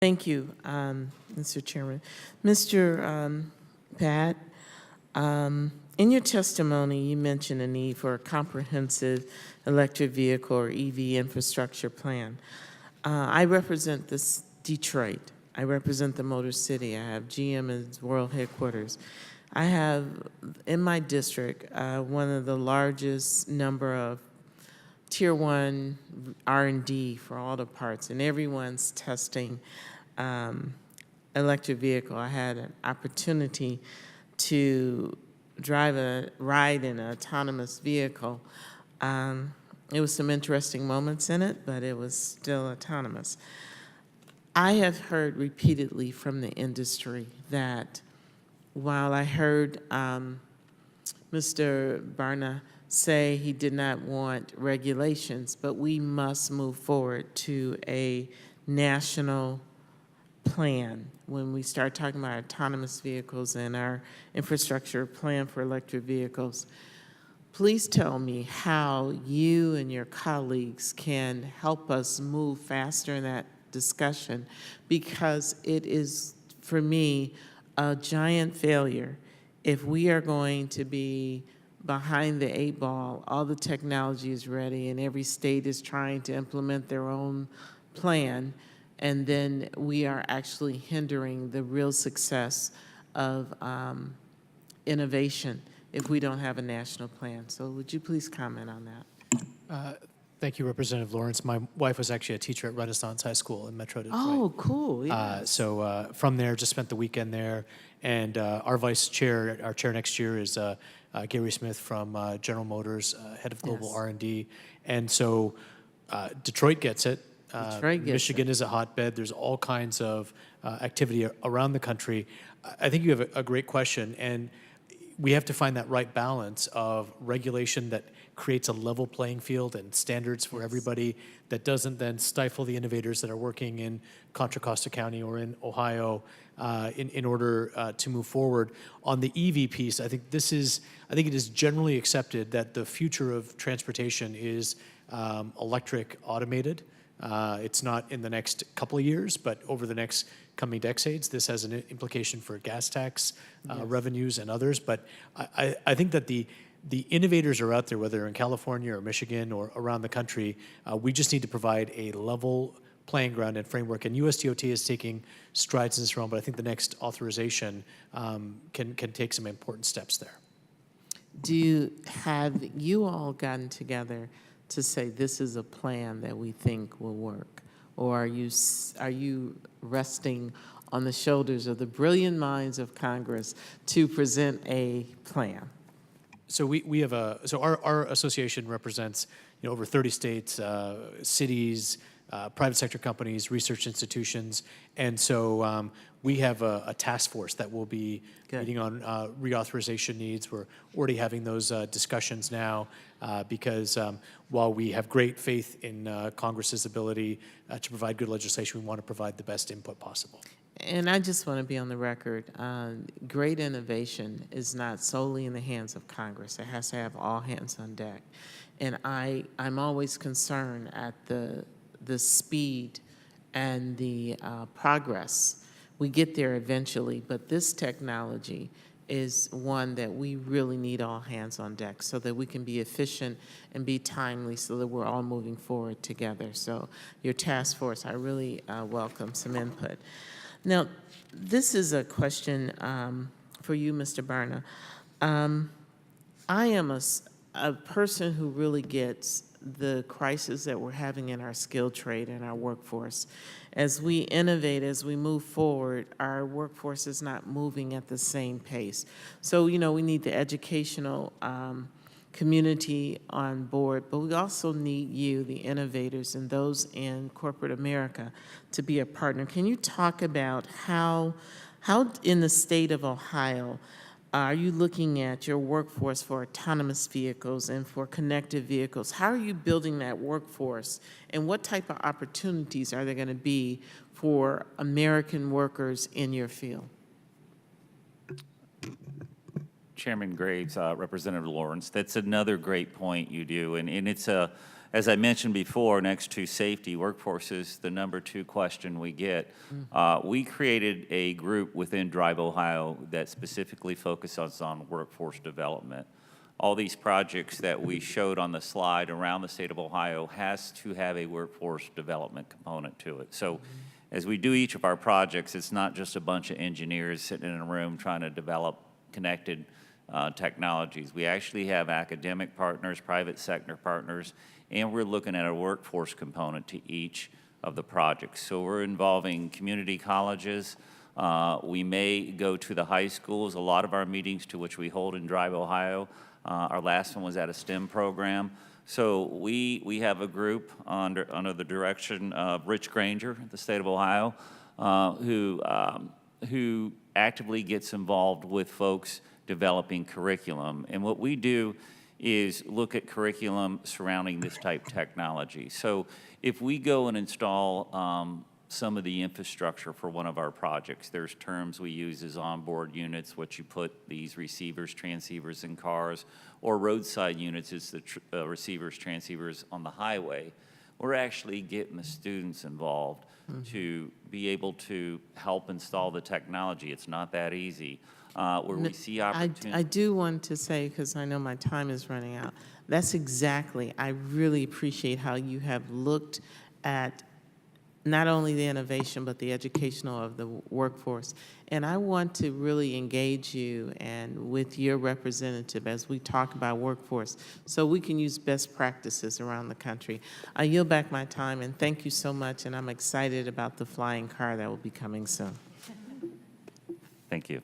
Thank you, Mr. Chairman. Mr. Pat, in your testimony, you mentioned a need for a comprehensive electric vehicle or EV infrastructure plan. I represent this Detroit. I represent the Motor City. I have GM as world headquarters. I have in my district one of the largest number of tier one R&D for all the parts, and everyone's testing electric vehicle. I had an opportunity to ride in an autonomous vehicle. It was some interesting moments in it, but it was still autonomous. I have heard repeatedly from the industry that while I heard Mr. Barna say he did not want regulations, but we must move forward to a national plan when we start talking about autonomous vehicles and our infrastructure plan for electric vehicles. Please tell me how you and your colleagues can help us move faster in that discussion, because it is, for me, a giant failure if we are going to be behind the eight ball. All the technology is ready and every state is trying to implement their own plan, and then we are actually hindering the real success of innovation if we don't have a national plan. So would you please comment on that? Thank you, Representative Lawrence. My wife was actually a teacher at Renaissance High School in Metro Detroit. Oh, cool. Yeah. So from there, just spent the weekend there. And our vice chair, our chair next year is Gary Smith from General Motors, head of global Yes. R&D. And so Detroit gets it. Detroit gets Michigan is a hotbed. There's all kinds of activity around the country. I think you have a great question. And we have to find that right balance of regulation that creates a level playing field and standards for everybody, that doesn't then stifle the innovators that are working in Contra Costa County or in Ohio in order to move forward. On the EV piece, I think it is generally accepted that the future of transportation is electric automated. It's not in the next couple of years, but over the next coming decades. This has an implication for gas tax revenues and others. But I think that the innovators are out there, whether in California or Michigan or around the country. We just need to provide a level playing ground and framework. And USDOT is taking strides in this realm, but I think the next authorization can take some important steps there. Have you all gotten together to say this is a plan that we think will work? Or are you resting on the shoulders of the brilliant minds of Congress to present a plan? So we have our association represents over 30 states, cities, private sector companies, research institutions, and so we have a task force that will be meeting on reauthorization needs. We're already having those discussions now because while we have great faith in Congress's ability to provide good legislation, we want to provide the best input possible. And I just want to be on the record, great innovation is not solely in the hands of Congress. It has to have all hands on deck. And I'm always concerned at the speed and the progress. We get there eventually, but this technology is one that we really need all hands on deck so that we can be efficient and be timely so that we're all moving forward together. So your task force, I really welcome some input. Now, this is a question for you, Mr. Barna. I am a person who really gets the crisis that we're having in our skilled trade and our workforce. As we innovate, as we move forward, our workforce is not moving at the same pace. So, we need the educational community on board, but we also need you, the innovators, and those in corporate America to be a partner. Can you talk about how in the state of Ohio, are you looking at your workforce for autonomous vehicles and for connected vehicles? How are you building that workforce, and what type of opportunities are there going to be for American workers in your field? Chairman Graves, Representative Lawrence, that's another great point you do, and it's a As I mentioned before, next to safety, workforce is the #2 question we get. We created a group within Drive Ohio that specifically focuses on workforce development. All these projects that we showed on the slide around the state of Ohio has to have a workforce development component to it. So as we do each of our projects, it's not just a bunch of engineers sitting in a room trying to develop connected technologies. We actually have academic partners, private sector partners, and we're looking at a workforce component to each of the projects. So we're involving community colleges. We may go to the high schools. A lot of our meetings to which we hold in Drive, Ohio, our last one was at a STEM program. So we have a group under the direction of Rich Granger, the state of Ohio, who actively gets involved with folks developing curriculum. And what we do is look at curriculum surrounding this type technology. So if we go and install some of the infrastructure for one of our projects, there's terms we use as onboard units, which you put these receivers, transceivers in cars, or roadside units is the receivers, transceivers on the highway. We're actually getting the students involved to be able to help install the technology. It's not that easy. Where we see opportunity. I do want to say, because I know my time is running out, that's exactly, I really appreciate how you have looked at not only the innovation, but the educational of the workforce. And I want to really engage you and with your representative as we talk about workforce so we can use best practices around the country. I yield back my time, and thank you so much, and I'm excited about the flying car that will be coming soon. Thank you.